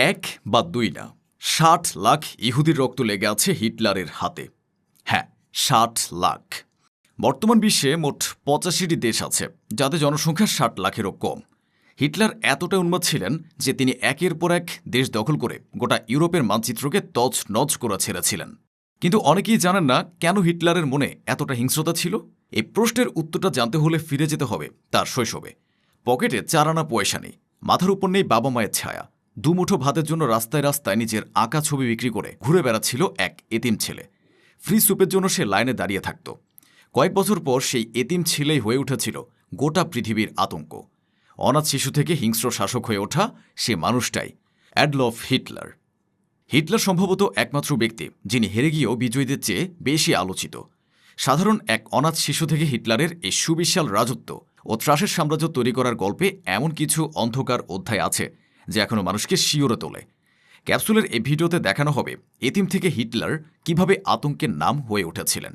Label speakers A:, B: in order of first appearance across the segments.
A: এক বা দুই না, ৬০ লাখ ইহুদির রক্ত লেগে আছে হিটলারের হাতে। হ্যাঁ, ৬০ লাখ। বর্তমান বিশ্বে মোট ৮৫টি দেশ আছে যাদের জনসংখ্যা ৬০ লাখেরও কম। হিটলার এতটা উন্মাদ ছিলেন যে তিনি একের পর এক দেশ দখল করে গোটা ইউরোপের মানচিত্রকে তছনছ করে ছেড়েছিলেন। কিন্তু অনেকেই জানেন না কেন হিটলারের মনে এতটা হিংস্রতা ছিল। এই প্রশ্নের উত্তরটা জানতে হলে ফিরে যেতে হবে তার শৈশবে। পকেটে ৪ আনা পয়সা নেই, মাথার উপর নেই বাবা মায়ের ছায়া, দুমুঠো ভাতের জন্য রাস্তায় রাস্তায় নিজের আঁকা ছবি বিক্রি করে ঘুরে বেড়াচ্ছিল এক এতিম ছেলে। ফ্রি স্যুপের জন্য সে লাইনে দাঁড়িয়ে থাকত। কয়েক বছর পর সেই এতিম ছেলেই হয়ে উঠেছিল গোটা পৃথিবীর আতঙ্ক। অনাথ শিশু থেকে হিংস্র শাসক হয়ে ওঠা সে মানুষটাই অ্যাডলফ হিটলার। হিটলার সম্ভবত একমাত্র ব্যক্তি যিনি হেরে গিয়েও বিজয়ীদের চেয়ে বেশি আলোচিত। সাধারণ এক অনাথ শিশু থেকে হিটলারের এই সুবিশাল রাজত্ব ও ত্রাসের সাম্রাজ্য তৈরি করার গল্পে এমন কিছু অন্ধকার অধ্যায় আছে যা এখনও মানুষকে শিওরে তোলে। ক্যাপসুলের এই ভিডিওতে দেখানো হবে এতিম থেকে হিটলার কিভাবে আতঙ্কের নাম হয়ে উঠেছিলেন।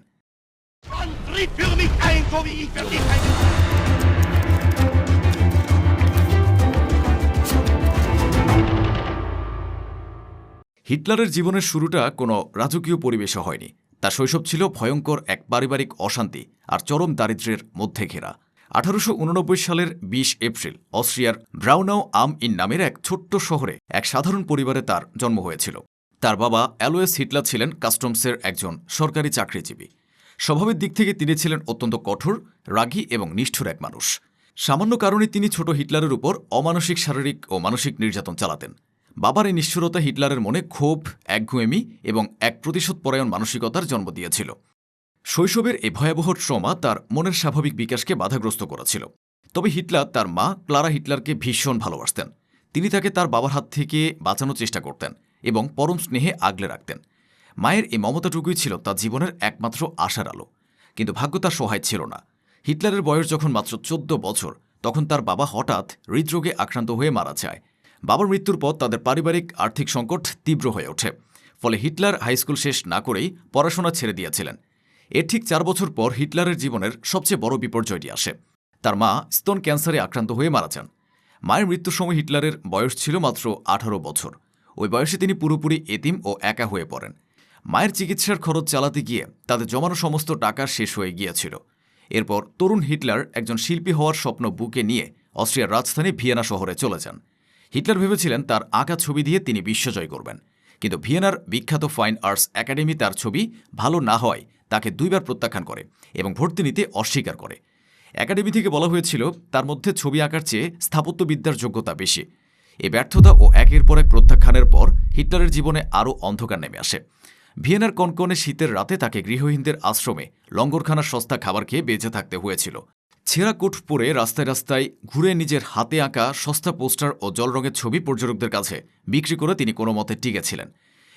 A: হিটলারের জীবনের শুরুটা কোনো রাজকীয় পরিবেশে হয়নি। তার শৈশব ছিল ভয়ঙ্কর এক পারিবারিক অশান্তি আর চরম দারিদ্র্যের মধ্যে ঘেরা। ১৮৮৯ সালের ২০ এপ্রিল অস্ট্রিয়ার ব্রাউনাউ আম ইন নামের এক ছোট্ট শহরে এক সাধারণ পরিবারে তার জন্ম হয়েছিল। তার বাবা অ্যালোয়েস হিটলার ছিলেন কাস্টমসের একজন সরকারি চাকরিজীবী। স্বভাবের দিক থেকে তিনি ছিলেন অত্যন্ত কঠোর, রাগী এবং নিষ্ঠুর এক মানুষ। সামান্য কারণে তিনি ছোট হিটলারের উপর অমানসিক শারীরিক ও মানসিক নির্যাতন চালাতেন। বাবার এই নিষ্ঠুরতা হিটলারের মনে ক্ষোভ, একগুঁয়েমি এবং এক প্রতিশোধপরায়ণ মানসিকতার জন্ম দিয়েছিল। শৈশবের এই ভয়াবহ ট্রমা তার মনের স্বাভাবিক বিকাশকে বাধাগ্রস্ত করেছিল। তবে হিটলার তার মা ক্লারা হিটলারকে ভীষণ ভালোবাসতেন। তিনি তাকে তার বাবার হাত থেকে বাঁচানোর চেষ্টা করতেন এবং পরম স্নেহে আগলে রাখতেন। মায়ের এই মমতাটুকুই ছিল তার জীবনের একমাত্র আশার আলো। কিন্তু ভাগ্য তার সহায় ছিল না। হিটলারের বয়স যখন মাত্র ১৪ বছর, তখন তার বাবা হঠাৎ হৃদরোগে আক্রান্ত হয়ে মারা যায়। বাবার মৃত্যুর পর তাদের পারিবারিক আর্থিক সংকট তীব্র হয়ে ওঠে। ফলে হিটলার হাইস্কুল শেষ না করেই পড়াশোনা ছেড়ে দিয়েছিলেন। এর ঠিক ৪ বছর পর হিটলারের জীবনের সবচেয়ে বড় বিপর্যয়টি আসে। তার মা স্তন ক্যান্সারে আক্রান্ত হয়ে মারা যান। মায়ের মৃত্যুর সময় হিটলারের বয়স ছিল মাত্র ১৮ বছর। ওই বয়সে তিনি পুরোপুরি এতিম ও একা হয়ে পড়েন। মায়ের চিকিৎসার খরচ চালাতে গিয়ে তাদের জমানো সমস্ত টাকা শেষ হয়ে গিয়েছিল। এরপর তরুণ হিটলার একজন শিল্পী হওয়ার স্বপ্ন বুকে নিয়ে অস্ট্রিয়ার রাজধানী ভিয়েনা শহরে চলে যান। হিটলার ভেবেছিলেন তার আঁকা ছবি দিয়ে তিনি বিশ্বজয় করবেন। কিন্তু ভিয়েনার বিখ্যাত ফাইন আর্টস একাডেমি তার ছবি ভালো না হওয়ায় তাকে ২ বার প্রত্যাখ্যান করে এবং ভর্তি নিতে অস্বীকার করে। একাডেমি থেকে বলা হয়েছিল তার মধ্যে ছবি আঁকার চেয়ে স্থাপত্যবিদ্যার যোগ্যতা বেশি। এই ব্যর্থতা ও একের পর এক প্রত্যাখ্যানের পর হিটলারের জীবনে আরও অন্ধকার নেমে আসে। ভিয়েনার কনকনে শীতের রাতে তাকে গৃহহীনদের আশ্রমে লঙ্গরখানার সস্তা খাবার খেয়ে বেঁচে থাকতে হয়েছিল। ছেঁড়া কোট পরে রাস্তায় রাস্তায় ঘুরে নিজের হাতে আঁকা সস্তা পোস্টার ও জলরঙের ছবি পর্যটকদের কাছে বিক্রি করে তিনি কোনো মতে টিকেছিলেন।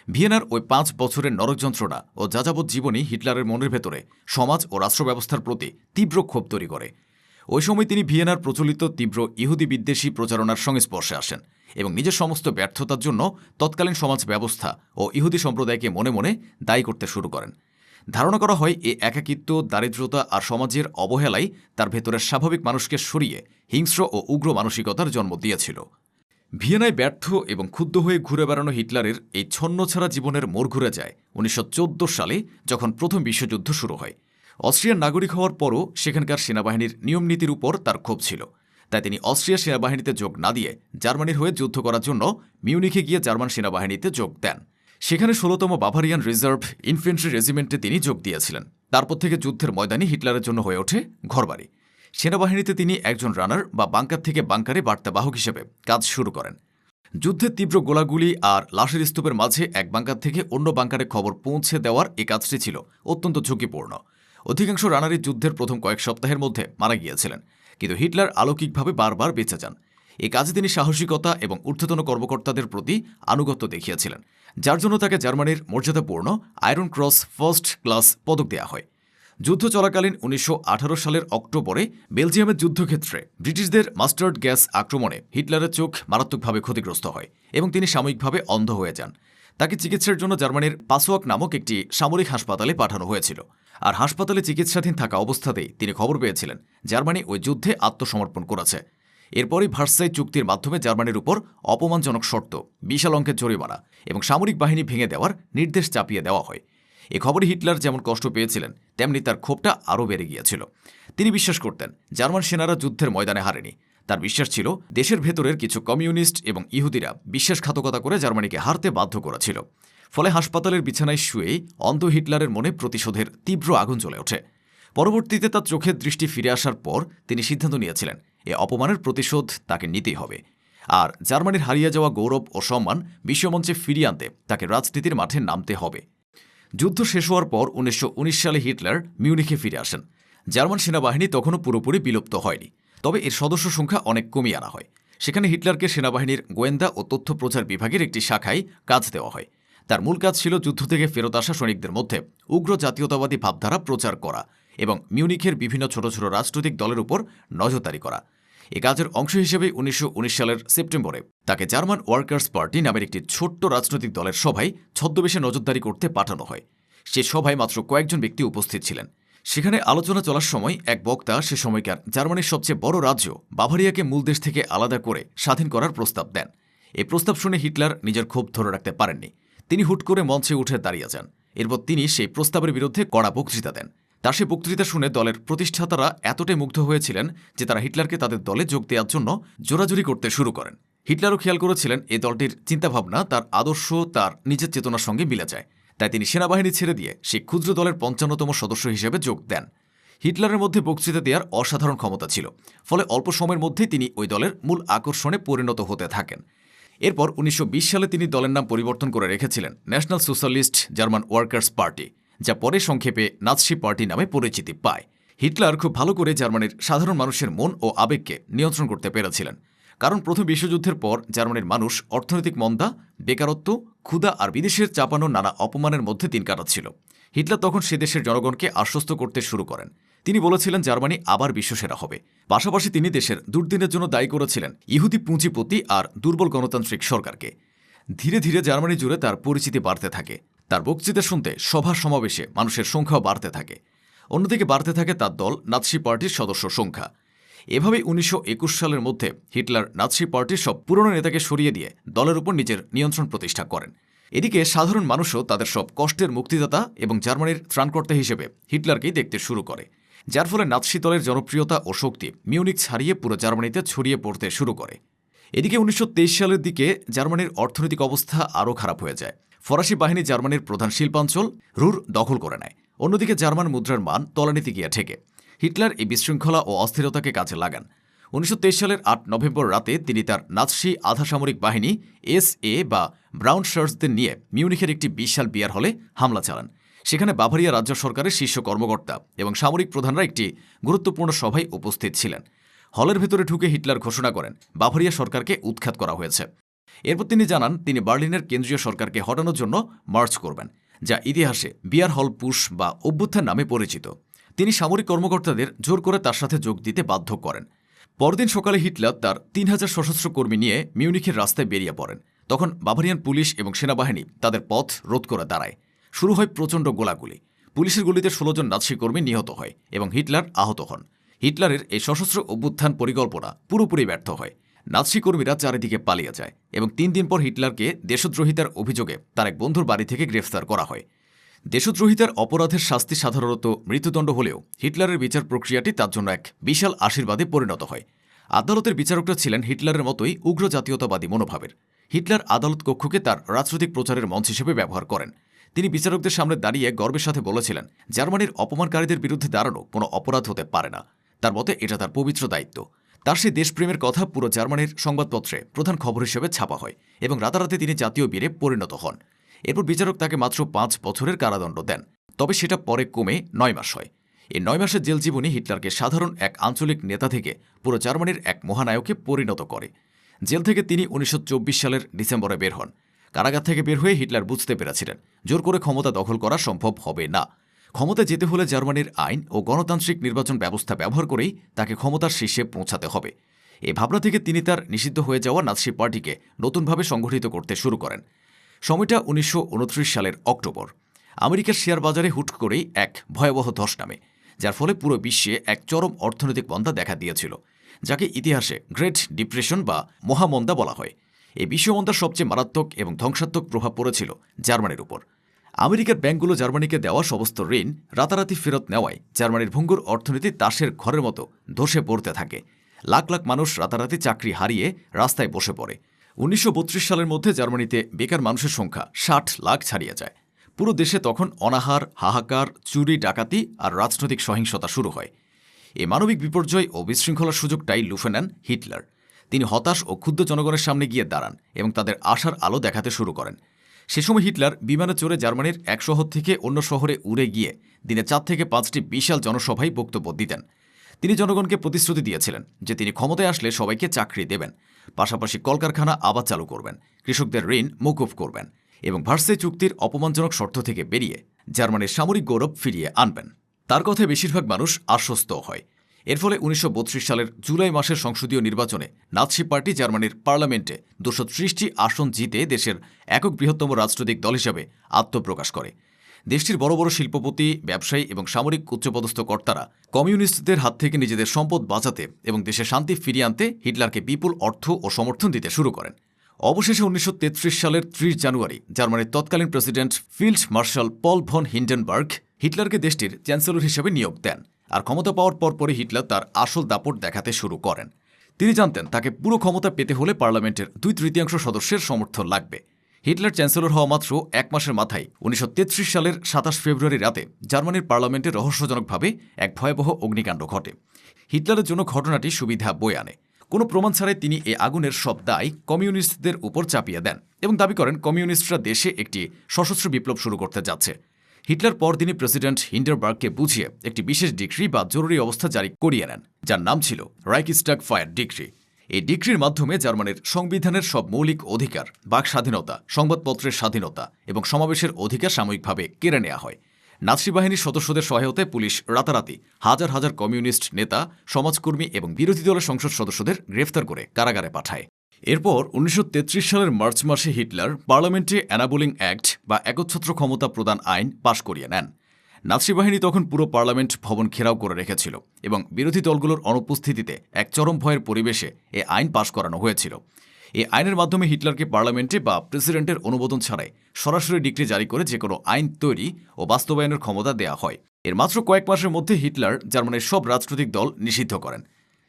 A: ভিয়েনার ওই ৫ বছরের নরক যন্ত্রণা ও যাযাবত জীবনই হিটলারের মনের ভেতরে সমাজ ও রাষ্ট্র ব্যবস্থার প্রতি তীব্র ক্ষোভ তৈরি করে। ওই সময় তিনি ভিয়েনার প্রচলিত তীব্র ইহুদি বিদ্বেষী প্রচারণার সংস্পর্শে আসেন এবং নিজের সমস্ত ব্যর্থতার জন্য তৎকালীন সমাজ ব্যবস্থা ও ইহুদি সম্প্রদায়কে মনে মনে দায়ী করতে শুরু করেন। ধারণা করা হয় এই একাকিত্ব, দারিদ্রতা আর সমাজের অবহেলাই তার ভেতরের স্বাভাবিক মানুষকে সরিয়ে হিংস্র ও উগ্র মানসিকতার জন্ম দিয়েছিল। ভিয়েনায় ব্যর্থ এবং ক্ষুব্ধ হয়ে ঘুরে বেড়ানো হিটলারের এই ছন্নছাড়া জীবনের মোড় ঘুরে যায় ১৯১৪ সালে, যখন প্রথম বিশ্বযুদ্ধ শুরু হয়। অস্ট্রিয়ার নাগরিক হওয়ার পরও সেখানকার সেনাবাহিনীর নিয়মনীতির উপর তার ক্ষোভ ছিল। তাই তিনি অস্ট্রিয়া সেনাবাহিনীতে যোগ না দিয়ে জার্মানির হয়ে যুদ্ধ করার জন্য মিউনিখে গিয়ে জার্মান সেনাবাহিনীতে যোগ দেন। সেখানে ১৬তম বাভারিয়ান রিজার্ভ ইনফেন্ট্রি রেজিমেন্টে তিনি যোগ দিয়েছিলেন। তারপর থেকে যুদ্ধের ময়দানে হিটলারের জন্য হয়ে ওঠে ঘরবাড়ি। সেনাবাহিনীতে তিনি একজন রানার বা বাংকার থেকে বাংকারে বার্তাবাহক হিসেবে কাজ শুরু করেন। যুদ্ধের তীব্র গোলাগুলি আর লাশের স্তূপের মাঝে এক বাংকার থেকে অন্য বাংকারে খবর পৌঁছে দেওয়ার এই কাজটি ছিল অত্যন্ত ঝুঁকিপূর্ণ। অধিকাংশ রানারই যুদ্ধের প্রথম কয়েক সপ্তাহের মধ্যে মারা গিয়েছিলেন, কিন্তু হিটলার অলৌকিকভাবে বারবার বেঁচে যান। এই কাজে তিনি সাহসিকতা এবং ঊর্ধ্বতন কর্মকর্তাদের প্রতি আনুগত্য দেখিয়েছিলেন, যার জন্য তাকে জার্মানির মর্যাদাপূর্ণ আয়রন ক্রস ফার্স্ট ক্লাস পদক দেওয়া হয়। যুদ্ধ চলাকালীন ১৯১৮ সালের অক্টোবরে বেলজিয়ামের যুদ্ধক্ষেত্রে ব্রিটিশদের মাস্টার্ড গ্যাস আক্রমণে হিটলারের চোখ মারাত্মকভাবে ক্ষতিগ্রস্ত হয় এবং তিনি সাময়িকভাবে অন্ধ হয়ে যান। তাকে চিকিৎসার জন্য জার্মানির পাসোয়াক নামক একটি সামরিক হাসপাতালে পাঠানো হয়েছিল। আর হাসপাতালে চিকিৎসাধীন থাকা অবস্থাতেই তিনি খবর পেয়েছিলেন জার্মানি ওই যুদ্ধে আত্মসমর্পণ করেছে। এরপরই ভার্সাই চুক্তির মাধ্যমে জার্মানির উপর অপমানজনক শর্ত, বিশাল অঙ্কের জরিমানা এবং সামরিক বাহিনী ভেঙে দেওয়ার নির্দেশ চাপিয়ে দেওয়া হয়। এ খবরে হিটলার যেমন কষ্ট পেয়েছিলেন, তেমনি তার ক্ষোভটা আরও বেড়ে গিয়েছিল। তিনি বিশ্বাস করতেন জার্মান সেনারা যুদ্ধের ময়দানে হারেনি। তার বিশ্বাস ছিল দেশের ভেতরের কিছু কমিউনিস্ট এবং ইহুদিরা বিশ্বাসঘাতকতা করে জার্মানিকে হারতে বাধ্য করেছিল। ফলে হাসপাতালের বিছানায় শুয়েই অন্ধ হিটলারের মনে প্রতিশোধের তীব্র আগুন জ্বলে ওঠে। পরবর্তীতে তার চোখের দৃষ্টি ফিরে আসার পর তিনি সিদ্ধান্ত নিয়েছিলেন এ অপমানের প্রতিশোধ তাকে নিতেই হবে। আর জার্মানির হারিয়ে যাওয়া গৌরব ও সম্মান বিশ্বমঞ্চে ফিরিয়ে আনতে তাকে রাজনীতির মাঠে নামতে হবে। যুদ্ধ শেষ হওয়ার পর 1919 সালে হিটলার মিউনিখে ফিরে আসেন। জার্মান সেনাবাহিনী তখনও পুরোপুরি বিলুপ্ত হয়নি, তবে এর সদস্য সংখ্যা অনেক কমিয়ে আনা হয়। সেখানে হিটলারকে সেনাবাহিনীর গোয়েন্দা ও তথ্য প্রচার বিভাগের একটি শাখায় কাজ দেওয়া হয়। তার মূল কাজ ছিল যুদ্ধ থেকে ফেরত আসা সৈনিকদের মধ্যে উগ্র জাতীয়তাবাদী ভাবধারা প্রচার করা এবং মিউনিখের বিভিন্ন ছোট ছোট রাজনৈতিক দলের উপর নজরদারি করা। এ কাজের অংশ হিসেবে 1919 সালের সেপ্টেম্বরে তাকে জার্মান ওয়ার্কার্স পার্টি নামের একটি ছোট্ট রাজনৈতিক দলের সভায় ছদ্মবেশে নজরদারি করতে পাঠানো হয়। সে সভায় মাত্র কয়েকজন ব্যক্তি উপস্থিত ছিলেন। সেখানে আলোচনা চলার সময় এক বক্তা সে সময়কার জার্মানির সবচেয়ে বড় রাজ্য বাভারিয়াকে মূল দেশ থেকে আলাদা করে স্বাধীন করার প্রস্তাব দেন। এই প্রস্তাব শুনে হিটলার নিজের ক্ষোভ ধরে রাখতে পারেননি। তিনি হুট করে মঞ্চে উঠে দাঁড়িয়ে যান। এরপর তিনি সেই প্রস্তাবের বিরুদ্ধে কড়া বক্তৃতা দেন। তার সে বক্তৃতা শুনে দলের প্রতিষ্ঠাতারা এতটাই মুগ্ধ হয়েছিলেন যে তারা হিটলারকে তাদের দলে যোগ দেওয়ার জন্য জোরাজুরি করতে শুরু করেন। হিটলারও খেয়াল করেছিলেন এই দলটির চিন্তাভাবনা তার আদর্শ তার নিজের চেতনার সঙ্গে মিলে যায়। তাই তিনি সেনাবাহিনী ছেড়ে দিয়ে সেই ক্ষুদ্র দলের ৫৫তম সদস্য হিসেবে যোগ দেন। হিটলারের মধ্যে বক্তৃতা দেওয়ার অসাধারণ ক্ষমতা ছিল, ফলে অল্প সময়ের মধ্যেই তিনি ওই দলের মূল আকর্ষণে পরিণত হতে থাকেন। এরপর 1920 সালে তিনি দলের নাম পরিবর্তন করে রেখেছিলেন national socialist German workers party, যা পরে সংক্ষেপে নাৎসি পার্টি নামে পরিচিতি পায়। হিটলার খুব ভালো করে জার্মানির সাধারণ মানুষের মন ও আবেগকে নিয়ন্ত্রণ করতে পেরেছিলেন, কারণ প্রথম বিশ্বযুদ্ধের পর জার্মানির মানুষ অর্থনৈতিক মন্দা, বেকারত্ব, ক্ষুধা আর বিদেশের চাপানো নানা অপমানের মধ্যে দিন কাটাচ্ছিল। হিটলার তখন সে দেশের জনগণকে আশ্বস্ত করতে শুরু করেন। তিনি বলেছিলেন জার্মানি আবার বিশ্বসেরা হবে। পাশাপাশি তিনি দেশের দুর্দিনের জন্য দায়ী করেছিলেন ইহুদি পুঁজিপতি আর দুর্বল গণতান্ত্রিক সরকারকে। ধীরে ধীরে জার্মানি জুড়ে তার পরিচিতি বাড়তে থাকে। তার বক্তৃতা শুনতে সভা সমাবেশে মানুষের সংখ্যাও বাড়তে থাকে। অন্যদিকে বাড়তে থাকে তার দল নাৎসি পার্টির সদস্য সংখ্যা। এভাবেই 1921 সালের মধ্যে হিটলার নাৎসি পার্টির সব পুরনো নেতাকে সরিয়ে দিয়ে দলের উপর নিজের নিয়ন্ত্রণ প্রতিষ্ঠা করেন। এদিকে সাধারণ মানুষও তাদের সব কষ্টের মুক্তিদাতা এবং জার্মানির ত্রাণকর্তা হিসেবে হিটলারকেই দেখতে শুরু করে, যার ফলে নাৎসি দলের জনপ্রিয়তা ও শক্তি মিউনিখ ছাড়িয়ে পুরো জার্মানিতে ছড়িয়ে পড়তে শুরু করে। এদিকে 1923 সালের দিকে জার্মানির অর্থনৈতিক অবস্থা আরও খারাপ হয়ে যায়। ফরাসি বাহিনী জার্মানির প্রধান শিল্পাঞ্চল রুর দখল করে নেয়। অন্যদিকে জার্মান মুদ্রার মান তলানিতে গিয়ে ঠেকে। হিটলার এই বিশৃঙ্খলা ও অস্থিরতাকে কাজে লাগান। 1923 সালের 8 নভেম্বর রাতে তিনি তার নাৎসি আধা সামরিক বাহিনী এসএ বা ব্রাউন শার্টসদের নিয়ে মিউনিখের একটি বিশাল বিয়ার হলে হামলা চালান। সেখানে বাভারিয়া রাজ্য সরকারের শীর্ষ কর্মকর্তা এবং সামরিক প্রধানরা একটি গুরুত্বপূর্ণ সভায় উপস্থিত ছিলেন। হলের ভেতরে ঢুকে হিটলার ঘোষণা করেন বাভারিয়া সরকারকে উৎখাত করা হয়েছে। এরপর তিনি জানান তিনি বার্লিনের কেন্দ্রীয় সরকারকে হটানোর জন্য মার্চ করবেন, যা ইতিহাসে বিয়ার হল পুশ বা অভ্যুত্থান নামে পরিচিত। তিনি সামরিক কর্মকর্তাদের জোর করে তার সাথে যোগ দিতে বাধ্য করেন। পরদিন সকালে হিটলার তার 3000 সশস্ত্র কর্মী নিয়ে মিউনিখের রাস্তায় বেরিয়ে পড়েন। তখন বাভারিয়ান পুলিশ এবং সেনাবাহিনী তাদের পথ রোধ করে দাঁড়ায়। শুরু হয় প্রচণ্ড গোলাগুলি। পুলিশের গুলিতে 16 জন নাৎসি কর্মী নিহত হয় এবং হিটলার আহত হন। হিটলারের এই সশস্ত্র অভ্যুত্থান পরিকল্পনা পুরোপুরি ব্যর্থ হয়। নাৎসি কর্মীরা চারিদিকে পালিয়ে যায় এবং 3 দিন পর হিটলারকে দেশদ্রোহিতার অভিযোগে তার এক বন্ধুর বাড়ি থেকে গ্রেফতার করা হয়। দেশদ্রোহিতার অপরাধের শাস্তি সাধারণত মৃত্যুদণ্ড হলেও হিটলারের বিচার প্রক্রিয়াটি তার জন্য এক বিশাল আশীর্বাদে পরিণত হয়। আদালতের বিচারকরা ছিলেন হিটলারের মতোই উগ্র জাতীয়তাবাদী মনোভাবের। হিটলার আদালত কক্ষকে তার রাজনৈতিক প্রচারের মঞ্চ হিসেবে ব্যবহার করেন। তিনি বিচারকদের সামনে দাঁড়িয়ে গর্বের সাথে বলেছিলেন জার্মানির অপমানকারীদের বিরুদ্ধে দাঁড়ানো কোনো অপরাধ হতে পারে না। তার মতে এটা তার পবিত্র দায়িত্ব। তার সেই দেশপ্রেমের কথা পুরো জার্মানির সংবাদপত্রে প্রধান খবর হিসেবে ছাপা হয় এবং রাতারাতি তিনি জাতীয় বীরে পরিণত হন। এরপর বিচারক তাকে মাত্র 5 বছরের কারাদণ্ড দেন, তবে সেটা পরে কমে 9 মাস হয়। এই 9 মাসের জেল জীবনী হিটলারকে সাধারণ এক আঞ্চলিক নেতা থেকে পুরো জার্মানির এক মহানায়কে পরিণত করে। জেল থেকে তিনি 1924 সালের ডিসেম্বরে বের হন। কারাগার থেকে বের হয়ে হিটলার বুঝতে পেরেছিলেন জোর করে ক্ষমতা দখল করা সম্ভব হবে না। ক্ষমতা যেতে হলে জার্মানির আইন ও গণতান্ত্রিক নির্বাচন ব্যবস্থা ব্যবহার করেই তাকে ক্ষমতার শীর্ষে পৌঁছাতে হবে। এই ভাবনা থেকে তিনি তার নিষিদ্ধ হয়ে যাওয়া নাৎসি পার্টিকে নতুনভাবে সংগঠিত করতে শুরু করেন। সময়টা 1929 সালের অক্টোবর। আমেরিকার শেয়ার বাজারে হুট করেই এক ভয়াবহ ধস নামে, যার ফলে পুরো বিশ্বে এক চরম অর্থনৈতিক মন্দা দেখা দিয়েছিল। যাকে ইতিহাসে গ্রেট ডিপ্রেশন বা মহামন্দা বলা হয়। এই বিশ্বমন্দার সবচেয়ে মারাত্মক এবং ধ্বংসাত্মক প্রভাব পড়েছিল জার্মানির উপর। আমেরিকার ব্যাংকগুলো জার্মানিকে দেওয়া সমস্ত ঋণ রাতারাতি ফেরত নেওয়ায় জার্মানির ভঙ্গুর অর্থনীতি তাসের ঘরের মতো ধসে পড়তে থাকে। লাখ লাখ মানুষ রাতারাতি চাকরি হারিয়ে রাস্তায় বসে পড়ে। 1932 সালের মধ্যে জার্মানিতে বেকার মানুষের সংখ্যা 60 লাখ ছাড়িয়ে যায়। পুরো দেশে তখন অনাহার, হাহাকার, চুরি, ডাকাতি আর রাজনৈতিক সহিংসতা শুরু হয়। এই মানবিক বিপর্যয় ও বিশৃঙ্খলার সুযোগটাই লুফে নেন হিটলার। তিনি হতাশ ও ক্ষুব্ধ জনগণের সামনে গিয়ে দাঁড়ান এবং তাদের আশার আলো দেখাতে শুরু করেন। সে সময় হিটলার বিমানে চড়ে জার্মানির এক শহর থেকে অন্য শহরে উড়ে গিয়ে দিনে 4 থেকে 5টি বিশাল জনসভায় বক্তব্য দিতেন। তিনি জনগণকে প্রতিশ্রুতি দিয়েছিলেন যে তিনি ক্ষমতায় আসলে সবাইকে চাকরি দেবেন, পাশাপাশি কলকারখানা আবার চালু করবেন, কৃষকদের ঋণ মওকুফ করবেন এবং ভার্সাই চুক্তির অপমানজনক শর্ত থেকে বেরিয়ে জার্মানির সামরিক গৌরব ফিরিয়ে আনবেন। তার কথায় বেশিরভাগ মানুষ আশ্বস্ত হয়। এর ফলে 1932 সালের জুলাই মাসের সংসদীয় নির্বাচনে নাৎসি পার্টি জার্মানির পার্লামেন্টে 230টি আসন জিতে দেশের একক বৃহত্তম রাজনৈতিক দল হিসাবে আত্মপ্রকাশ করে। দেশটির বড় বড় শিল্পপতি, ব্যবসায়ী এবং সামরিক উচ্চপদস্থ কর্তারা কমিউনিস্টদের হাত থেকে নিজেদের সম্পদ বাঁচাতে এবং দেশে শান্তি ফিরিয়ে আনতে হিটলারকে বিপুল অর্থ ও সমর্থন দিতে শুরু করেন। অবশেষে 1933 সালের 30 জানুয়ারি জার্মানির তৎকালীন প্রেসিডেন্ট ফিল্ড মার্শাল পল ভন হিন্ডেনবার্গ হিটলারকে দেশটির চ্যান্সেলর হিসেবে নিয়োগ দেন। আর ক্ষমতা পাওয়ার পরপরই হিটলার তার আসল দাপট দেখাতে শুরু করেন। তিনি জানতেন তাকে পুরো ক্ষমতা পেতে হলে পার্লামেন্টের 2/3 সদস্যের সমর্থন লাগবে। হিটলার চ্যান্সেলর হওয়া মাত্র 1 মাসের মাথায় 1933 সালের 27 ফেব্রুয়ারি রাতে জার্মানির পার্লামেন্টে রহস্যজনকভাবে এক ভয়াবহ অগ্নিকাণ্ড ঘটে। হিটলারের জন্য ঘটনাটি সুবিধা বয়ে আনে। কোনো প্রমাণ ছাড়াই তিনি এই আগুনের সব দায় কমিউনিস্টদের উপর চাপিয়ে দেন এবং দাবি করেন কমিউনিস্টরা দেশে একটি সশস্ত্র বিপ্লব শুরু করতে যাচ্ছে। হিটলার পরদিনই প্রেসিডেন্ট হিন্ডেনবার্গকে বুঝিয়ে একটি বিশেষ ডিক্রি বা জরুরি অবস্থা জারি করিয়ে নেন, যার নাম ছিল রাইখস্টাগ ফায়ার ডিক্রি। এই ডিক্রির মাধ্যমে জার্মানির সংবিধানের সব মৌলিক অধিকার, বাক স্বাধীনতা, সংবাদপত্রের স্বাধীনতা এবং সমাবেশের অধিকার সাময়িকভাবে কেড়ে নেওয়া হয়। নাৎসি বাহিনীর সদস্যদের সহায়তায় পুলিশ রাতারাতি হাজার হাজার কমিউনিস্ট নেতা, সমাজকর্মী এবং বিরোধী দলের সংসদ সদস্যদের গ্রেফতার করে কারাগারে পাঠায়। এরপর 1933 সালের মার্চ মাসে হিটলার পার্লামেন্টে অ্যানাবলিং অ্যাক্ট বা একচ্ছত্র ক্ষমতা প্রদান আইন পাশ করিয়ে নেন। নাৎসি বাহিনী তখন পুরো পার্লামেন্ট ভবন ঘেরাও করে রেখেছিল এবং বিরোধী দলগুলোর অনুপস্থিতিতে এক চরম ভয়ের পরিবেশে এ আইন পাশ করানো হয়েছিল। এই আইনের মাধ্যমে হিটলারকে পার্লামেন্টে বা প্রেসিডেন্টের অনুমোদন ছাড়াই সরাসরি ডিক্রি জারি করে যে কোনো আইন তৈরি ও বাস্তবায়নের ক্ষমতা দেওয়া হয়। এর মাত্র কয়েক মাসের মধ্যে হিটলার জার্মানির সব রাজনৈতিক দল নিষিদ্ধ করেন,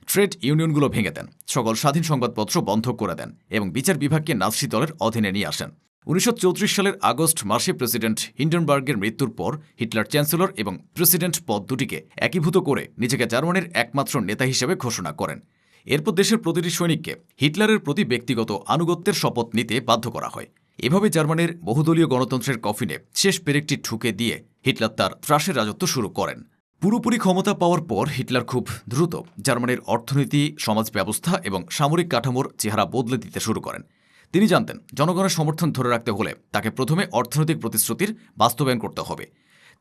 A: ট্রেড ইউনিয়নগুলো ভেঙে দেন, সকল স্বাধীন সংবাদপত্র বন্ধ করে দেন এবং বিচার বিভাগকে নাৎসি দলের অধীনে নিয়ে আসেন। 1934 সালের আগস্ট মাসে প্রেসিডেন্ট হিন্ডেনবার্গের মৃত্যুর পর হিটলার চ্যান্সেলর এবং প্রেসিডেন্ট পদ দুটিকে একীভূত করে নিজেকে জার্মানির একমাত্র নেতা হিসেবে ঘোষণা করেন। এরপর দেশের প্রতিটি সৈনিককে হিটলারের প্রতি ব্যক্তিগত আনুগত্যের শপথ নিতে বাধ্য করা হয়। এভাবে জার্মানির বহুদলীয় গণতন্ত্রের কফিনে শেষ পেরেকটি ঠুকে দিয়ে হিটলার তার ত্রাসের রাজত্ব শুরু করেন। পুরোপুরি ক্ষমতা পাওয়ার পর হিটলার খুব দ্রুত জার্মানির অর্থনীতি, সমাজ ব্যবস্থা এবং সামরিক কাঠামোর চেহারা বদলে দিতে শুরু করেন। তিনি জানতেন জনগণের সমর্থন ধরে রাখতে হলে তাকে প্রথমে অর্থনৈতিক প্রতিশ্রুতির বাস্তবায়ন করতে হবে।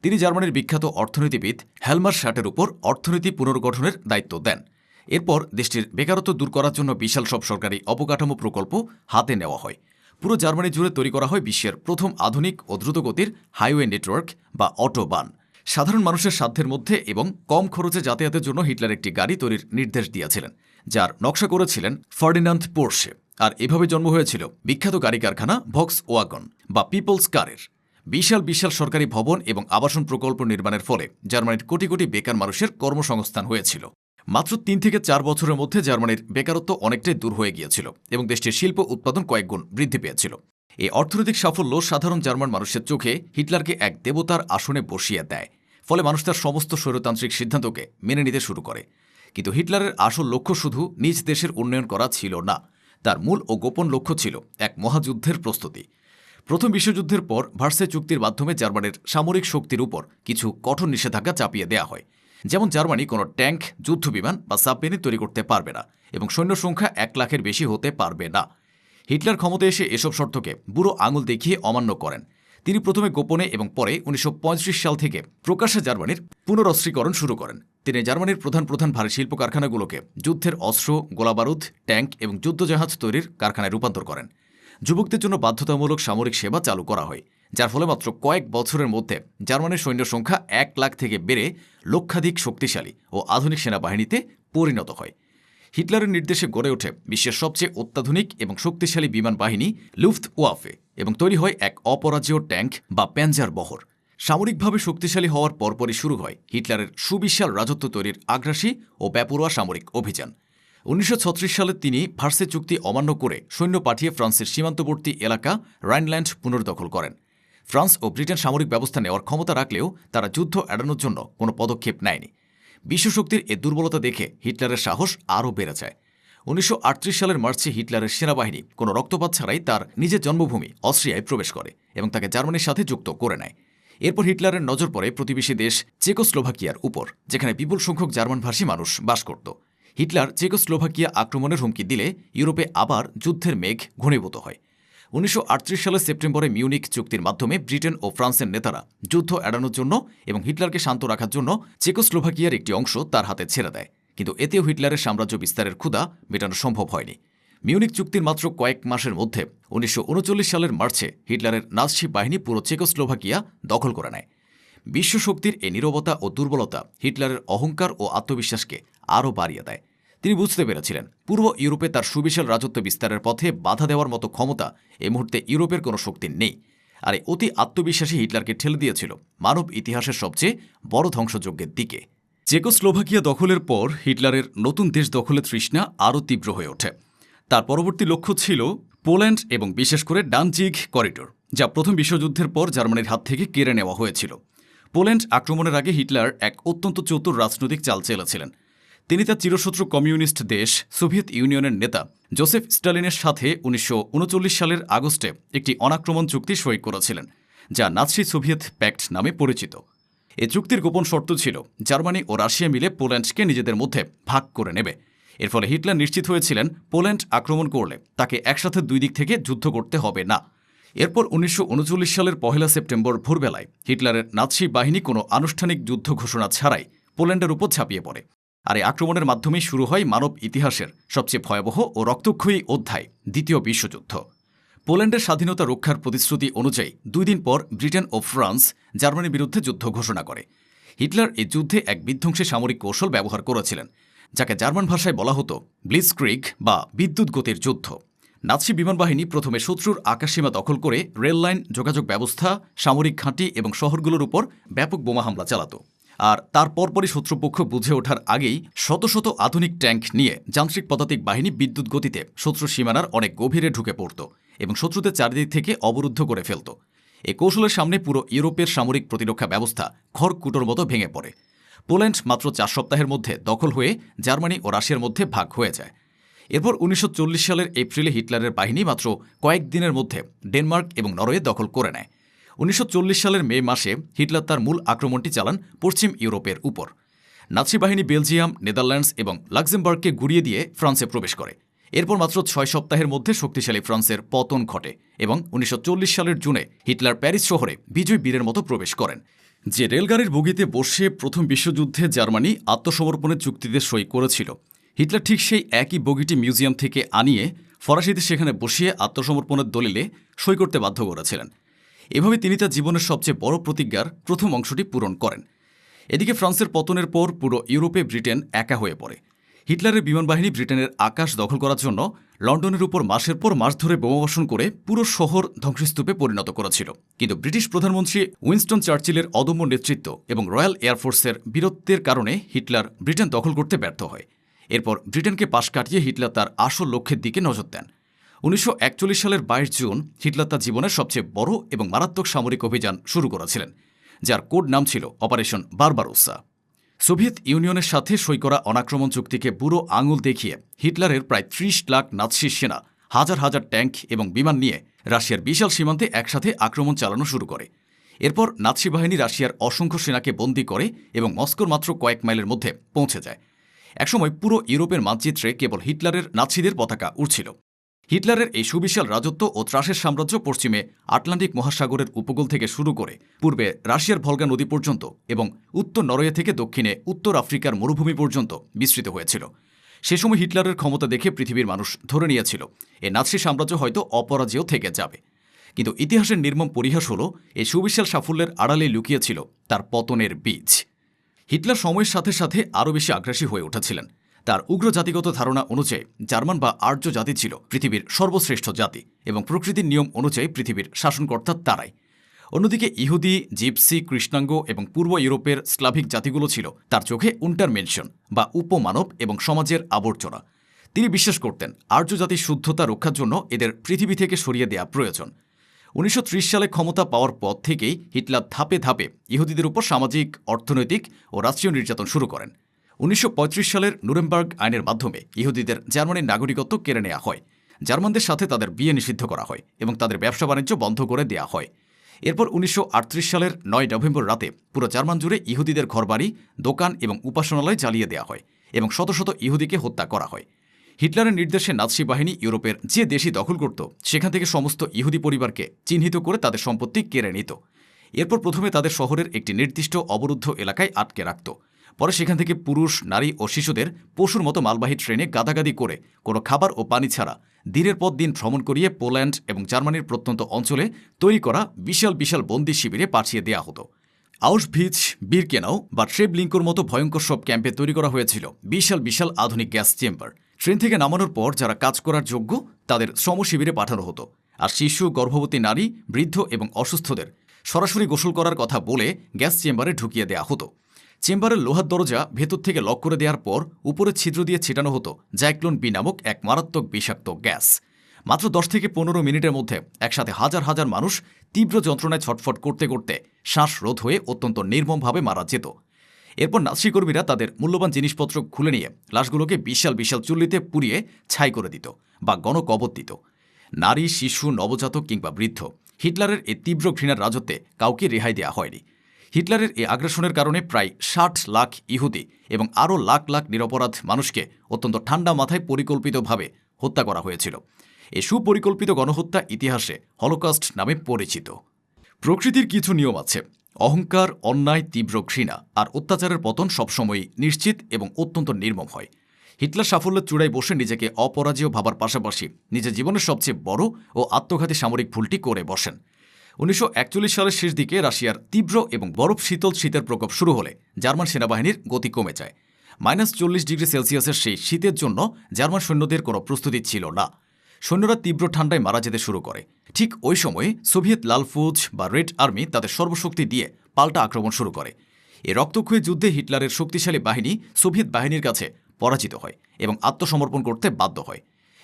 A: তিনি জার্মানির বিখ্যাত অর্থনীতিবিদ হেলমার শ্যাটের উপর অর্থনীতি পুনর্গঠনের দায়িত্ব দেন। এরপর দেশটির বেকারত্ব দূর করার জন্য বিশাল সব সরকারি অবকাঠামো প্রকল্প হাতে নেওয়া হয়। পুরো জার্মানি জুড়ে তৈরি করা হয় বিশ্বের প্রথম আধুনিক ও দ্রুতগতির হাইওয়ে নেটওয়ার্ক বা অটোবান। সাধারণ মানুষের সাধ্যের মধ্যে এবং কম খরচে যাতায়াতের জন্য হিটলার একটি গাড়ি তৈরির নির্দেশ দিয়েছিলেন, যার নকশা করেছিলেন ফার্ডিনান্দ পোর্শে। আর এভাবে জন্ম হয়েছিল বিখ্যাত গাড়ি কারখানা ভক্স ওয়াগন বা পিপলস কারের। বিশাল বিশাল সরকারি ভবন এবং আবাসন প্রকল্প নির্মাণের ফলে জার্মানির কোটি কোটি বেকার মানুষের কর্মসংস্থান হয়েছিল। মাত্র 3 থেকে 4 বছরের মধ্যে জার্মানির বেকারত্ব অনেকটাই দূর হয়ে গিয়েছিল এবং দেশটির শিল্প উৎপাদন কয়েকগুণ বৃদ্ধি পেয়েছিল। এই অর্থনৈতিক সাফল্য সাধারণ জার্মান মানুষের চোখে হিটলারকে এক দেবতার আসনে বসিয়ে দেয়। ফলে মানুষ তার সমস্ত স্বৈরতান্ত্রিক সিদ্ধান্তকে মেনে নিতে শুরু করে। কিন্তু হিটলারের আসল লক্ষ্য শুধু নিজ দেশের উন্নয়ন করা ছিল না, তার মূল ও গোপন লক্ষ্য ছিল এক মহাযুদ্ধের প্রস্তুতি। প্রথম বিশ্বযুদ্ধের পর ভার্সাই চুক্তির মাধ্যমে জার্মানির সামরিক শক্তির উপর কিছু কঠোর নিষেধাজ্ঞা চাপিয়ে দেওয়া হয়। যেমন জার্মানি কোনো ট্যাঙ্ক, যুদ্ধবিমান বা সাবমেরিন তৈরি করতে পারবে না এবং সৈন্য সংখ্যা 1 লাখের বেশি হতে পারবে না। হিটলার ক্ষমতায় এসে এসব শর্তকে বুড়ো আঙুল দেখিয়ে অমান্য করেন। তিনি প্রথমে গোপনে এবং পরে 1935 সাল থেকে প্রকাশ্যে জার্মানির পুনরস্ত্রীকরণ শুরু করেন। তিনি জার্মানির প্রধান প্রধান ভারী শিল্প কারখানাগুলোকে যুদ্ধের অস্ত্র, গোলাবারুদ, ট্যাঙ্ক এবং যুদ্ধজাহাজ তৈরির কারখানায় রূপান্তর করেন। যুবকদের জন্য বাধ্যতামূলক সামরিক সেবা চালু করা হয়, যার ফলে মাত্র কয়েক বছরের মধ্যে জার্মানির সৈন্য সংখ্যা 1 লাখ থেকে বেড়ে লক্ষাধিক শক্তিশালী ও আধুনিক সেনাবাহিনীতে পরিণত হয়। হিটলারের নির্দেশে গড়ে ওঠে বিশ্বের সবচেয়ে অত্যাধুনিক এবং শক্তিশালী বিমান বাহিনী লুফটওয়াফে এবং তৈরি হয় এক অপরাজেয় ট্যাঙ্ক বা প্যাঞ্জার বহর। সামরিকভাবে শক্তিশালী হওয়ার পরপরই শুরু হয় হিটলারের সুবিশাল রাজত্ব তৈরির আগ্রাসী ও বেপরোয়া সামরিক অভিযান। 1936 সালে তিনি ভার্সে চুক্তি অমান্য করে সৈন্য পাঠিয়ে ফ্রান্সের সীমান্তবর্তী এলাকা রাইনল্যান্ড পুনর্দখল করেন। ফ্রান্স ও ব্রিটেন সামরিক ব্যবস্থা নেওয়ার ক্ষমতা রাখলেও তারা যুদ্ধ এড়ানোর জন্য কোনো পদক্ষেপ নেয়নি। বিশ্বশক্তির এ দুর্বলতা দেখে হিটলারের সাহস আরও বেড়ে যায়। 1938 সালের মার্চে হিটলারের সেনাবাহিনী কোনো রক্তপাত ছাড়াই তার নিজের জন্মভূমি অস্ট্রিয়ায় প্রবেশ করে এবং তাকে জার্মানির সাথে যুক্ত করে নেয়। এরপর হিটলারের নজর পড়ে প্রতিবেশী দেশ চেকোস্লোভাকিয়ার উপর, যেখানে বিপুল সংখ্যক জার্মানভাষী মানুষ বাস করত। হিটলার চেকোস্লোভাকিয়া আক্রমণের হুমকি দিলে ইউরোপে আবার যুদ্ধের মেঘ ঘনীভূত হয়। 1938 সালের সেপ্টেম্বরে মিউনিক চুক্তির মাধ্যমে ব্রিটেন ও ফ্রান্সের নেতারা যুদ্ধ এড়ানোর জন্য এবং হিটলারকে শান্ত রাখার জন্য চেকোস্লোভাকিয়ার একটি অংশ তার হাতে ছেড়ে দেয়, কিন্তু এতেও হিটলারের সাম্রাজ্য বিস্তারের ক্ষুধা মেটানো সম্ভব হয়নি। মিউনিক চুক্তির মাত্র কয়েক মাসের মধ্যে 1939 সালের মার্চে হিটলারের নাৎসি বাহিনী পুরো চেকোস্লোভাকিয়া দখল করে নেয়। বিশ্বশক্তির এই নীরবতা ও দুর্বলতা হিটলারের অহংকার ও আত্মবিশ্বাসকে আরও বাড়িয়ে দেয়। তিনি বুঝতে পেরেছিলেন পূর্ব ইউরোপে তার সুবিশাল রাজত্ব বিস্তারের পথে বাধা দেওয়ার মতো ক্ষমতা এই মুহূর্তে ইউরোপের কোনো শক্তির নেই। আর এই অতি আত্মবিশ্বাসী হিটলারকে ঠেলে দিয়েছিল মানব ইতিহাসের সবচেয়ে বড় ধ্বংসযজ্ঞের দিকে। চেকোস্লোভাকিয়া দখলের পর হিটলারের নতুন দেশ দখলের তৃষ্ণা আরও তীব্র হয়ে ওঠে। তার পরবর্তী লক্ষ্য ছিল পোল্যান্ড এবং বিশেষ করে ডানজিগ করিডোর, যা প্রথম বিশ্বযুদ্ধের পর জার্মানির হাত থেকে কেড়ে নেওয়া হয়েছিল। পোল্যান্ড আক্রমণের আগে হিটলার এক অত্যন্ত চতুর রাজনৈতিক চাল চেলেছিলেন। তিনি তার চিরশত্রু কমিউনিস্ট দেশ সোভিয়েত ইউনিয়নের নেতা জোসেফ স্টালিনের সাথে 1939 সালের আগস্টে একটি অনাক্রমণ চুক্তি সই করেছিলেন, যা নাৎসি সোভিয়েত প্যাক্ট নামে পরিচিত। এই চুক্তির গোপন শর্ত ছিল জার্মানি ও রাশিয়া মিলে পোল্যান্ডকে নিজেদের মধ্যে ভাগ করে নেবে। এর ফলে হিটলার নিশ্চিত হয়েছিলেন পোল্যান্ড আক্রমণ করলে তাকে একসাথে দুই দিক থেকে যুদ্ধ করতে হবে না। এরপর 1939 সালের 1 সেপ্টেম্বর ভোরবেলায় হিটলারের নাৎসি বাহিনী কোনো আনুষ্ঠানিক যুদ্ধ ঘোষণা ছাড়াই পোল্যান্ডের উপর ঝাঁপিয়ে পড়ে। আর এই আক্রমণের মাধ্যমেই শুরু হয় মানব ইতিহাসের সবচেয়ে ভয়াবহ ও রক্তক্ষয়ী অধ্যায়, দ্বিতীয় বিশ্বযুদ্ধ। পোল্যান্ডের স্বাধীনতা রক্ষার প্রতিশ্রুতি অনুযায়ী 2 দিন পর ব্রিটেন ও ফ্রান্স জার্মানির বিরুদ্ধে যুদ্ধ ঘোষণা করে। হিটলার এই যুদ্ধে এক বিধ্বংসী সামরিক কৌশল ব্যবহার করেছিলেন, যাকে জার্মান ভাষায় বলা হতো ব্লিৎজক্রিগ বা বিদ্যুৎ গতির যুদ্ধ। নাৎসি বিমান বাহিনী প্রথমে শত্রুর আকাশসীমা দখল করে রেল লাইন, যোগাযোগ ব্যবস্থা, সামরিক ঘাঁটি এবং শহরগুলোর উপর ব্যাপক বোমা হামলা চালাত। আর তার পরপরই শত্রুপক্ষ বুঝে ওঠার আগেই শত শত আধুনিক ট্যাঙ্ক নিয়ে যান্ত্রিক পদাতিক বাহিনী বিদ্যুৎ গতিতে শত্রু সীমানার অনেক গভীরে ঢুকে পড়ত এবং শত্রুদের চারিদিক থেকে অবরুদ্ধ করে ফেলত। এই কৌশলের সামনে পুরো ইউরোপের সামরিক প্রতিরক্ষা ব্যবস্থা খড়কুটোর মতো ভেঙে পড়ে। পোল্যান্ড মাত্র 4 সপ্তাহের মধ্যে দখল হয়ে জার্মানি ও রাশিয়ার মধ্যে ভাগ হয়ে যায়। এরপর 1940 সালের এপ্রিলে হিটলারের বাহিনী মাত্র কয়েক দিনের মধ্যে ডেনমার্ক এবং নরওয়ে দখল করে নেয়। 1940 সালের মে মাসে হিটলার তার মূল আক্রমণটি চালান পশ্চিম ইউরোপের উপর। নাৎসি বাহিনী বেলজিয়াম, নেদারল্যান্ডস এবং লাক্সেমবার্গকে গুড়িয়ে দিয়ে ফ্রান্সে প্রবেশ করে। এরপর মাত্র 6 সপ্তাহের মধ্যে শক্তিশালী ফ্রান্সের পতন ঘটে এবং 1940 সালের জুনে হিটলার প্যারিস শহরে বিজয় বীরের মতো প্রবেশ করেন। যে রেলগাড়ির বগিতে বসে প্রথম বিশ্বযুদ্ধে জার্মানি আত্মসমর্পণের চুক্তিতে সই করেছিল, হিটলার ঠিক সেই একই বগিটি মিউজিয়াম থেকে আনিয়ে ফরাসিদের সেখানে বসিয়ে আত্মসমর্পণের দলিলে সই করতে বাধ্য করেছিলেন। এভাবে তিনি তার জীবনের সবচেয়ে বড় প্রতিজ্ঞার প্রথম অংশটি পূরণ করেন। এদিকে ফ্রান্সের পতনের পর পুরো ইউরোপে ব্রিটেন একা হয়ে পড়ে। হিটলারের বিমান বাহিনী ব্রিটেনের আকাশ দখল করার জন্য লন্ডনের উপর মাসের পর মাস ধরে বোমাবর্ষণ করে পুরো শহর ধ্বংসস্তূপে পরিণত করেছিল। কিন্তু ব্রিটিশ প্রধানমন্ত্রী উইনস্টন চার্চিলের অদম্য নেতৃত্ব এবং রয়্যাল এয়ারফোর্সের বীরত্বের কারণে হিটলার ব্রিটেন দখল করতে ব্যর্থ হয়। এরপর ব্রিটেনকে পাশ কাটিয়ে হিটলার তার আসল লক্ষ্যের দিকে নজর দেন। 1941 সালের 22 জুন হিটলার তার জীবনের সবচেয়ে বড় এবং মারাত্মক সামরিক অভিযান শুরু করেছিলেন, যার কোড নাম ছিল অপারেশন বারবারোসা। সোভিয়েত ইউনিয়নের সাথে সই করা অনাক্রমণ চুক্তিকে বুড়ো আঙুল দেখিয়ে হিটলারের প্রায় 30 লাখ নাৎসি সেনা হাজার হাজার ট্যাঙ্ক এবং বিমান নিয়ে রাশিয়ার বিশাল সীমান্তে একসাথে আক্রমণ চালানো শুরু করে। এরপর নাৎসি বাহিনী রাশিয়ার অসংখ্য সেনাকে বন্দী করে এবং মস্কোর মাত্র কয়েক মাইলের মধ্যে পৌঁছে যায়। একসময় পুরো ইউরোপের মানচিত্রে কেবল হিটলারের নাৎসিদের পতাকা উড়ছিল। হিটলারের এই সুবিশাল রাজত্ব ও ত্রাসের সাম্রাজ্য পশ্চিমে আটলান্টিক মহাসাগরের উপকূল থেকে শুরু করে পূর্বে রাশিয়ার ভলগা নদী পর্যন্ত এবং উত্তর নরওয়ে থেকে দক্ষিণে উত্তর আফ্রিকার মরুভূমি পর্যন্ত বিস্তৃত হয়েছিল। সে সময় হিটলারের ক্ষমতা দেখে পৃথিবীর মানুষ ধরে নিয়েছিল এই নাৎসি সাম্রাজ্য হয়তো অপরাজেয় থেকে যাবে। কিন্তু ইতিহাসের নির্মম পরিহাস হল এই সুবিশাল সাফল্যের আড়ালে লুকিয়েছিল তার পতনের বীজ। হিটলার সময়ের সাথে সাথে আরও বেশি আগ্রাসী হয়ে উঠেছিলেন। তার উগ্র জাতিগত ধারণা অনুযায়ী জার্মান বা আর্য জাতি ছিল পৃথিবীর সর্বশ্রেষ্ঠ জাতি এবং প্রকৃতির নিয়ম অনুযায়ী পৃথিবীর শাসনকর্তা তারাই। অন্যদিকে ইহুদি, জিপসি, কৃষ্ণাঙ্গ এবং পূর্ব ইউরোপের স্লাভিক জাতিগুলো ছিল তার চোখে উন্টারমেনশন বা উপমানব এবং সমাজের আবর্জনা। তিনি বিশ্বাস করতেন আর্য জাতির শুদ্ধতা রক্ষার জন্য এদের পৃথিবী থেকে সরিয়ে দেওয়া প্রয়োজন। 1930 সালে ক্ষমতা পাওয়ার পর থেকেই হিটলার ধাপে ধাপে ইহুদিদের উপর সামাজিক, অর্থনৈতিক ও রাষ্ট্রীয় নির্যাতন শুরু করেন। 1935 সালের নুরেমবার্গ আইনের মাধ্যমে ইহুদিদের জার্মানির নাগরিকত্ব কেড়ে নেওয়া হয়। জার্মানদের সাথে তাদের বিয়ে নিষিদ্ধ করা হয় এবং তাদের ব্যবসা বাণিজ্য বন্ধ করে দেওয়া হয়। এরপর 1938 সালের 9 নভেম্বর রাতে পুরো জার্মান জুড়ে ইহুদিদের ঘরবাড়ি, দোকান এবং উপাসনালয় জ্বালিয়ে দেওয়া হয় এবং শত শত ইহুদিকে হত্যা করা হয়। হিটলারের নির্দেশে নাৎসি বাহিনী ইউরোপের যে দেশই দখল করত সেখান থেকে সমস্ত ইহুদি পরিবারকে চিহ্নিত করে তাদের সম্পত্তি কেড়ে নিত। এরপর প্রথমে তাদের শহরের একটি নির্দিষ্ট অবরুদ্ধ এলাকায় আটকে রাখত। পরে সেখান থেকে পুরুষ, নারী ও শিশুদের পশুর মতো মালবাহী ট্রেনে গাদাগাদি করে কোনো খাবার ও পানি ছাড়া দিনের পর দিন ভ্রমণ করিয়ে পোল্যান্ড এবং জার্মানির প্রত্যন্ত অঞ্চলে তৈরি করা বিশাল বিশাল বন্দি শিবিরে পাঠিয়ে দেওয়া হতো। আউশভিটজ, বিরকেনাউ বা ট্রেবলিঙ্কোর মতো ভয়ঙ্কর সব ক্যাম্পে তৈরি করা হয়েছিল বিশাল বিশাল আধুনিক গ্যাস চেম্বার। ট্রেন থেকে নামানোর পর যারা কাজ করার যোগ্য তাদের শ্রম শিবিরে পাঠানো হতো, আর শিশু, গর্ভবতী নারী, বৃদ্ধ এবং অসুস্থদের সরাসরি গোসল করার কথা বলে গ্যাস চেম্বারে ঢুকিয়ে দেওয়া হতো। চেম্বারের লোহার দরজা ভেতর থেকে লক করে দেওয়ার পর উপরে ছিদ্র দিয়ে ছিটানো হতো জাইক্লোন বি নামক এক মারাত্মক বিষাক্ত গ্যাস। মাত্র 10 থেকে 15 মিনিটের মধ্যে একসাথে হাজার হাজার মানুষ তীব্র যন্ত্রণায় ছটফট করতে করতে শ্বাসরোধ হয়ে অত্যন্ত নির্মমভাবে মারা যেত। এরপর নাৎসি কর্মীরা তাদের মূল্যবান জিনিসপত্র খুলে নিয়ে লাশগুলোকে বিশাল বিশাল চুল্লিতে পুড়িয়ে ছাই করে দিত বা গণকবর দিত। নারী, শিশু, নবজাতক কিংবা বৃদ্ধ, হিটলারের এই তীব্র ঘৃণার রাজত্বে কাউকে রেহাই দেওয়া হয়নি। হিটলারের এই আগ্রাসনের কারণে প্রায় 60 লাখ ইহুদি এবং আরও লাখ লাখ নিরপরাধ মানুষকে অত্যন্ত ঠান্ডা মাথায় পরিকল্পিতভাবে হত্যা করা হয়েছিল। এই সুপরিকল্পিত গণহত্যা ইতিহাসে হলোকস্ট নামে পরিচিত। প্রকৃতির কিছু নিয়ম আছে। অহংকার, অন্যায়, তীব্র ঘৃণা আর অত্যাচারের পতন সবসময়ই নিশ্চিত এবং অত্যন্ত নির্মম হয়। হিটলার সাফল্যের চূড়ায় বসে নিজেকে অপরাজেয় ভাবার পাশাপাশি নিজের জীবনের সবচেয়ে বড় ও আত্মঘাতী সামরিক ভুলটি করে বসেন। 1941 সালের শেষ দিকে রাশিয়ার তীব্র এবং বরফ শীতল শীতের প্রকোপ শুরু হলে জার্মান সেনাবাহিনীর গতি কমে যায়। -40°C সেই শীতের জন্য জার্মান সৈন্যদের কোনো প্রস্তুতি ছিল না। সৈন্যরা তীব্র ঠান্ডায় মারা যেতে শুরু করে। ঠিক ওই সময়ে সোভিয়েত লাল ফৌজ বা রেড আর্মি তাদের সর্বশক্তি দিয়ে পাল্টা আক্রমণ শুরু করে। এই রক্তক্ষয়ী যুদ্ধে হিটলারের শক্তিশালী বাহিনী সোভিয়েত বাহিনীর কাছে পরাজিত হয় এবং আত্মসমর্পণ করতে বাধ্য হয়।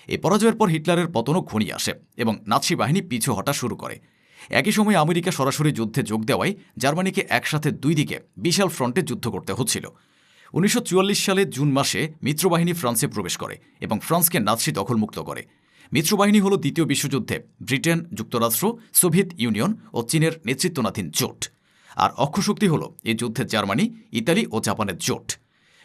A: এই পরাজয়ের পর হিটলারের পতনও ঘনিয়ে আসে এবং নাৎসি বাহিনী পিছু হটা শুরু করে। একই সময় আমেরিকা সরাসরি যুদ্ধে যোগ দেওয়ায় জার্মানিকে একসাথে দুই দিকে বিশাল ফ্রন্টে যুদ্ধ করতে হচ্ছিল। 1944 সালের জুন মাসে মিত্রবাহিনী ফ্রান্সে প্রবেশ করে এবং ফ্রান্সকে নাৎসি দখলমুক্ত করে। মিত্রবাহিনী হল দ্বিতীয় বিশ্বযুদ্ধে ব্রিটেন, যুক্তরাষ্ট্র, সোভিয়েত ইউনিয়ন ও চীনের নেতৃত্বাধীন জোট। আর অক্ষশক্তি হল এই যুদ্ধে জার্মানি, ইতালি ও জাপানের জোট।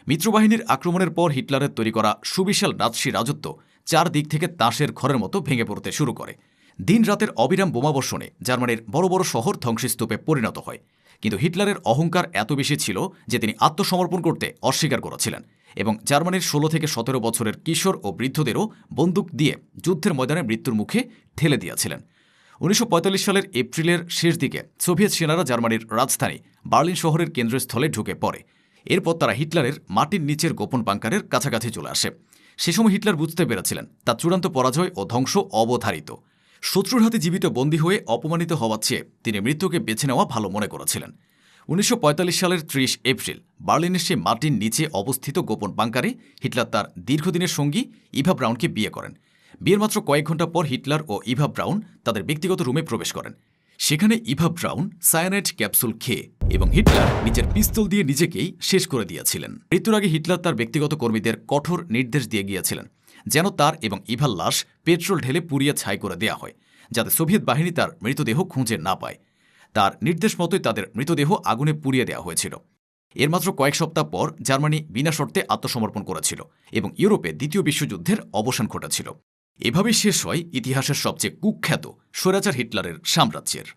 A: মিত্রবাহিনীর আক্রমণের পর হিটলারের তৈরি করা সুবিশাল নাৎসি রাজত্ব চারদিক থেকে তাসের ঘরের মতো ভেঙে পড়তে শুরু করে। দিন রাতের অবিরাম বোমাবর্ষণে জার্মানির বড় বড় শহর ধ্বংসস্তূপে পরিণত হয়। কিন্তু হিটলারের অহংকার এত বেশি ছিল যে তিনি আত্মসমর্পণ করতে অস্বীকার করেছিলেন এবং জার্মানির 16 থেকে 17 বছরের কিশোর ও বৃদ্ধদেরও বন্দুক দিয়ে যুদ্ধের ময়দানে মৃত্যুর মুখে ঠেলে দিয়েছিলেন। 1945 সালের এপ্রিলের শেষ দিকে সোভিয়েত সেনারা জার্মানির রাজধানী বার্লিন শহরের কেন্দ্রস্থলে ঢুকে পড়ে। এরপর তারা হিটলারের মাটির নিচের গোপন বাংকারের কাছাকাছি চলে আসে। সে সময় হিটলার বুঝতে পেরেছিলেন তার চূড়ান্ত পরাজয় ও ধ্বংস অবধারিত। শত্রুর হাতে জীবিত বন্দী হয়ে অপমানিত হওয়ার চেয়ে তিনি মৃত্যুকে বেছে নেওয়া ভালো মনে করেছিলেন। 1945 সালের 30 এপ্রিল বার্লিনের সে মাটির নিচে অবস্থিত গোপন বাংকারে হিটলার তার দীর্ঘদিনের সঙ্গী ইভা ব্রাউনকে বিয়ে করেন। বিয়ের মাত্র কয়েক ঘন্টা পর হিটলার ও ইভা ব্রাউন তাদের ব্যক্তিগত রুমে প্রবেশ করেন। সেখানে ইভা ব্রাউন সায়ানাইড ক্যাপসুল খেয়ে এবং হিটলার নিজের পিস্তল দিয়ে নিজেকেই শেষ করে দিয়েছিলেন। মৃত্যুর আগে হিটলার তার ব্যক্তিগত কর্মীদের কঠোর নির্দেশ দিয়ে গিয়েছিলেন যেন তার এবং ইভার লাশ পেট্রোল ঢেলে পুড়িয়ে ছাই করে দেওয়া হয়, যাতে সোভিয়েত বাহিনী তার মৃতদেহ খুঁজে না পায়। তার নির্দেশ মতোই তাদের মৃতদেহ আগুনে পুড়িয়ে দেওয়া হয়েছিল। এর মাত্র কয়েক সপ্তাহ পর জার্মানি বিনা শর্তে আত্মসমর্পণ করেছিল এবং ইউরোপে দ্বিতীয় বিশ্বযুদ্ধের অবসান ঘটেছিল। এভাবেই শেষ হয় ইতিহাসের সবচেয়ে কুখ্যাত স্বৈরাচার হিটলারের সাম্রাজ্যের।